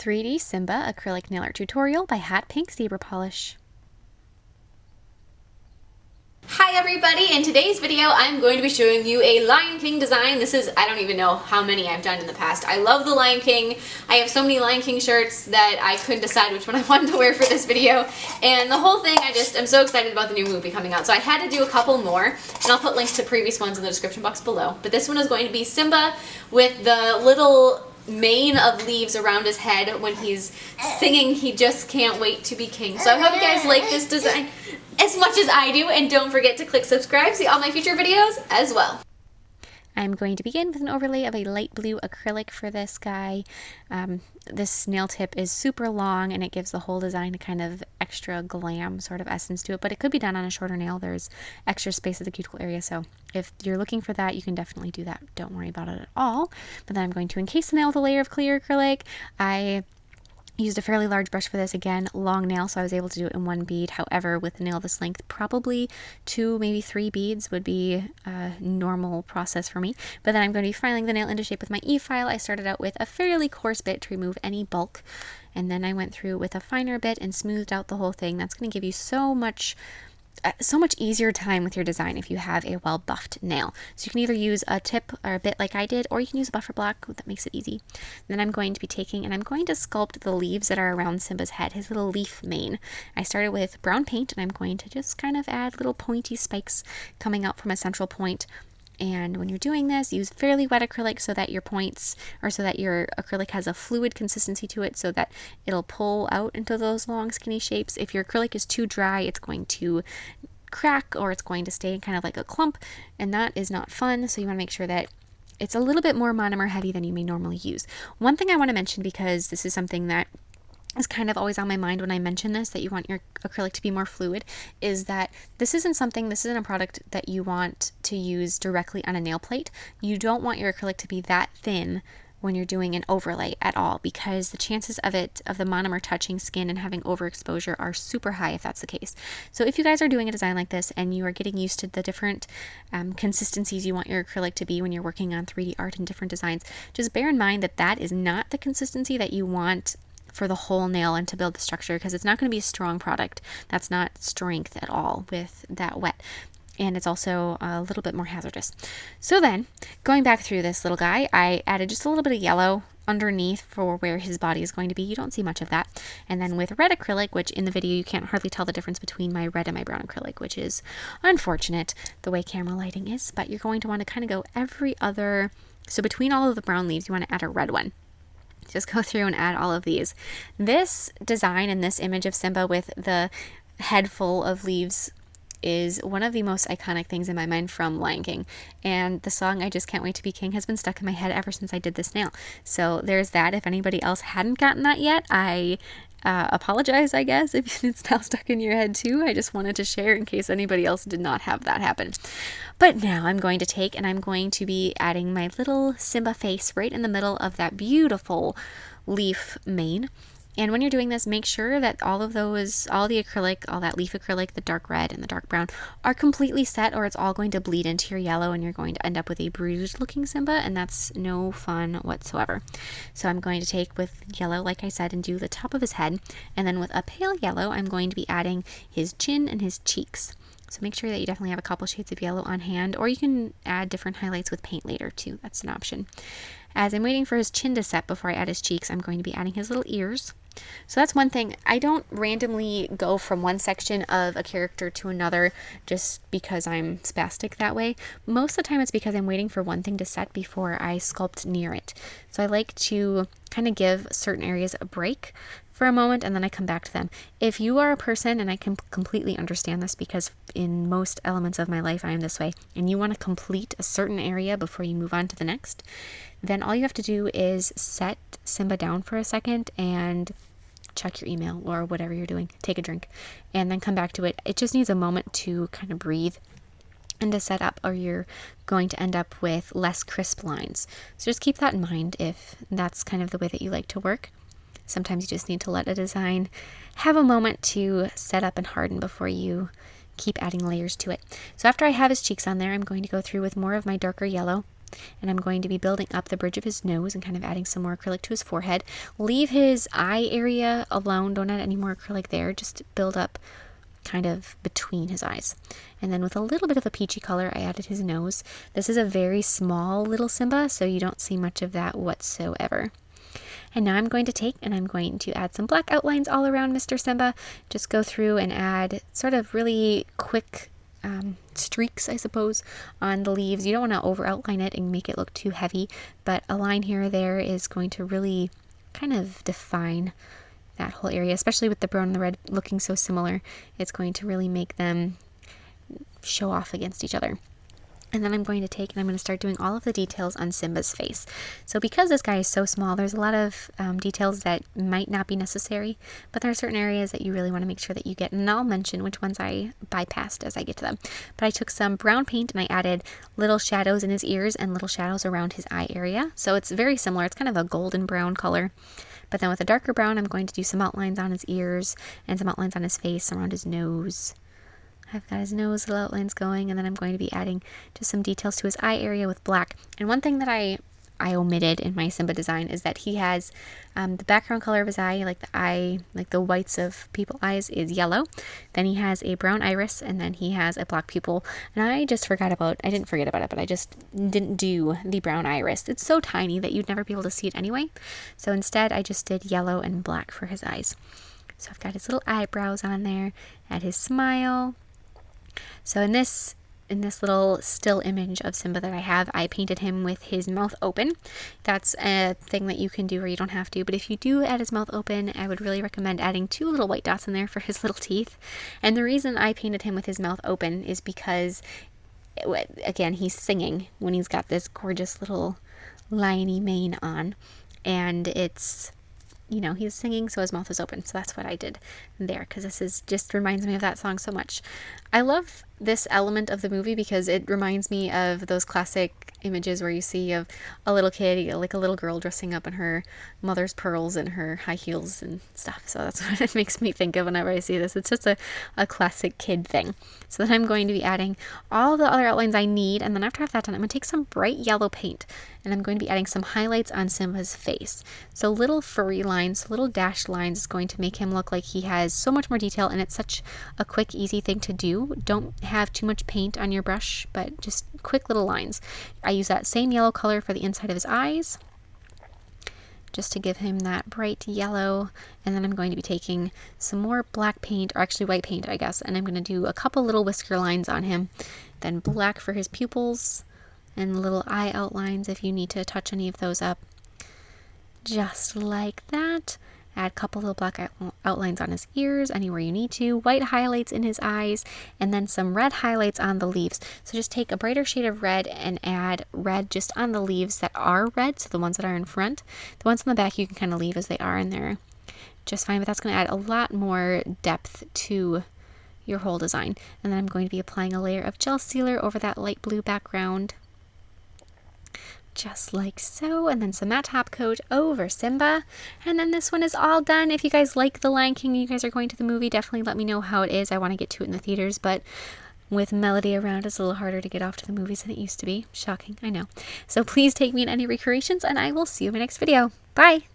3D Simba acrylic nail art tutorial by Hotpinkzebrapolish. Hi everybody, in today's video I'm going to be showing you a Lion King design. This is, I don't even know how many I've done in the past. I love the Lion King. I have so many Lion King shirts that I couldn't decide which one I wanted to wear for this video. And the whole thing, I'm so excited about the new movie coming out. So I had to do a couple more, and I'll put links to previous ones in the description box below. But this one is going to be Simba with the little mane of leaves around his head when he's singing "He Just Can't Wait to Be King." So I hope you guys like this design as much as I do, and don't forget to click subscribe to see all my future videos as well. I'm going to begin with an overlay of a light blue acrylic for this guy. This nail tip is super long and it gives the whole design a kind of extra glam sort of essence to it, but it could be done on a shorter nail. There's extra space at the cuticle area, so if you're looking for that, you can definitely do that. Don't worry about it at all. But then I'm going to encase the nail with a layer of clear acrylic. I used a fairly large brush for this, again, long nail, so I was able to do it in one bead. However, with a nail this length, probably 2, maybe 3 beads would be a normal process for me. But then I'm going to be filing the nail into shape with my E-file. I started out with a fairly coarse bit to remove any bulk, and then I went through with a finer bit and smoothed out the whole thing. That's going to give you so much easier time with your design if you have a well buffed nail. So you can either use a tip or a bit like I did, or you can use a buffer block. That makes it easy. Then I'm going to be taking and I'm going to sculpt the leaves that are around Simba's head, his little leaf mane. I started with brown paint and I'm going to just kind of add little pointy spikes coming out from a central point. And when you're doing this, use fairly wet acrylic so that your points, or so that your acrylic has a fluid consistency to it so that it'll pull out into those long skinny shapes. If your acrylic is too dry, it's going to crack or it's going to stay kind of like a clump, and that is not fun. So you want to make sure that it's a little bit more monomer heavy than you may normally use. One thing I want to mention, because this is something that is kind of always on my mind when I mention this, that you want your acrylic to be more fluid, is that this isn't a product that you want to use directly on a nail plate. You don't want your acrylic to be that thin when you're doing an overlay at all, because the chances of the monomer touching skin and having overexposure are super high if that's the case. So if you guys are doing a design like this and you are getting used to the different consistencies you want your acrylic to be when you're working on 3D art and different designs, just bear in mind that that is not the consistency that you want for the whole nail and to build the structure, because it's not going to be a strong product. That's not strength at all with that wet. And it's also a little bit more hazardous. So then, going back through this little guy, I added just a little bit of yellow underneath for where his body is going to be. You don't see much of that. And then with red acrylic, which in the video you can't hardly tell the difference between my red and my brown acrylic, which is unfortunate the way camera lighting is, but you're going to want to kind of go every other, so between all of the brown leaves, you want to add a red one. Just go through and add all of these. This design and this image of Simba with the head full of leaves is one of the most iconic things in my mind from Lion King. And the song "I Just Can't Wait to Be King" has been stuck in my head ever since I did this nail. So there's that. If anybody else hadn't gotten that yet, I apologize, I guess, if it's now stuck in your head too. I just wanted to share in case anybody else did not have that happen. But now I'm going to take and I'm going to be adding my little Simba face right in the middle of that beautiful leaf mane. And when you're doing this, make sure that all the acrylic, all that leaf acrylic, the dark red and the dark brown, are completely set, or it's all going to bleed into your yellow and you're going to end up with a bruised looking Simba, and that's no fun whatsoever. So I'm going to take with yellow, like I said, and do the top of his head, and then with a pale yellow, I'm going to be adding his chin and his cheeks. So make sure that you definitely have a couple shades of yellow on hand, or you can add different highlights with paint later too. That's an option. As I'm waiting for his chin to set before I add his cheeks, I'm going to be adding his little ears. So that's one thing. I don't randomly go from one section of a character to another just because I'm spastic that way. Most of the time it's because I'm waiting for one thing to set before I sculpt near it. So I like to kind of give certain areas a break for a moment and then I come back to them. If you are a person, and I can completely understand this because in most elements of my life I am this way, and you want to complete a certain area before you move on to the next, then all you have to do is set Simba down for a second and check your email or whatever you're doing, take a drink, and then come back to it. It just needs a moment to kind of breathe and to set up, or you're going to end up with less crisp lines. So just keep that in mind if that's kind of the way that you like to work. Sometimes you just need to let a design have a moment to set up and harden before you keep adding layers to it. So after I have his cheeks on there, I'm going to go through with more of my darker yellow and I'm going to be building up the bridge of his nose and kind of adding some more acrylic to his forehead. Leave his eye area alone, don't add any more acrylic there, just build up kind of between his eyes. And then with a little bit of a peachy color, I added his nose. This is a very small little Simba, so you don't see much of that whatsoever. And now I'm going to take and I'm going to add some black outlines all around Mr. Simba. Just go through and add sort of really quick streaks, I suppose, on the leaves. You don't want to over outline it and make it look too heavy, but a line here or there is going to really kind of define that whole area, especially with the brown and the red looking so similar. It's going to really make them show off against each other. And then I'm going to take and I'm going to start doing all of the details on Simba's face. So because this guy is so small, there's a lot of details that might not be necessary, but there are certain areas that you really want to make sure that you get, and I'll mention which ones I bypassed as I get to them. But I took some brown paint and I added little shadows in his ears and little shadows around his eye area. So it's very similar. It's kind of a golden brown color. But then with a darker brown, I'm going to do some outlines on his ears and some outlines on his face, around his nose. I've got his nose, little outlines going, and then I'm going to be adding just some details to his eye area with black. And one thing that I omitted in my Simba design is that he has the background color of his eye, like the whites of people's eyes, is yellow. Then he has a brown iris, and then he has a black pupil. And I didn't forget about it, but I just didn't do the brown iris. It's so tiny that you'd never be able to see it anyway. So instead, I just did yellow and black for his eyes. So I've got his little eyebrows on there, add his smile. So in this little still image of Simba that I have, I painted him with his mouth open. That's a thing that you can do or you don't have to, but if you do add his mouth open, I would really recommend adding 2 little white dots in there for his little teeth. And the reason I painted him with his mouth open is because, again, he's singing when he's got this gorgeous little liony mane on, and it's, he's singing, so his mouth is open. So that's what I did there, because just reminds me of that song so much. I love this element of the movie because it reminds me of those classic images where you see of a little kid, like a little girl dressing up in her mother's pearls and her high heels and stuff. So that's what it makes me think of whenever I see this. It's just a classic kid thing. So then I'm going to be adding all the other outlines I need, and then after I have that done, I'm going to take some bright yellow paint and I'm going to be adding some highlights on Simba's face. So little furry lines, little dashed lines is going to make him look like he has so much more detail, and it's such a quick, easy thing to do. Don't have too much paint on your brush, but just quick little lines. I use that same yellow color for the inside of his eyes, just to give him that bright yellow. And then I'm going to be taking some more black paint, or actually white paint, I guess, and I'm going to do a couple little whisker lines on him. Then black for his pupils, and little eye outlines if you need to touch any of those up. Just like that. Add a couple little black outlines on his ears, anywhere you need to. White highlights in his eyes, and then some red highlights on the leaves. So just take a brighter shade of red and add red just on the leaves that are red, so the ones that are in front. The ones on the back you can kind of leave as they are, and they're just fine, but that's going to add a lot more depth to your whole design. And then I'm going to be applying a layer of gel sealer over that light blue background. Just like so, and then some matte top coat over Simba, and then this one is all done. If you guys like The Lion King, you guys are going to the movie, definitely let me know how it is. I want to get to it in the theaters, but with Melody around, it's a little harder to get off to the movies than it used to be. Shocking, I know. So please take me in any recreations, and I will see you in my next video. Bye!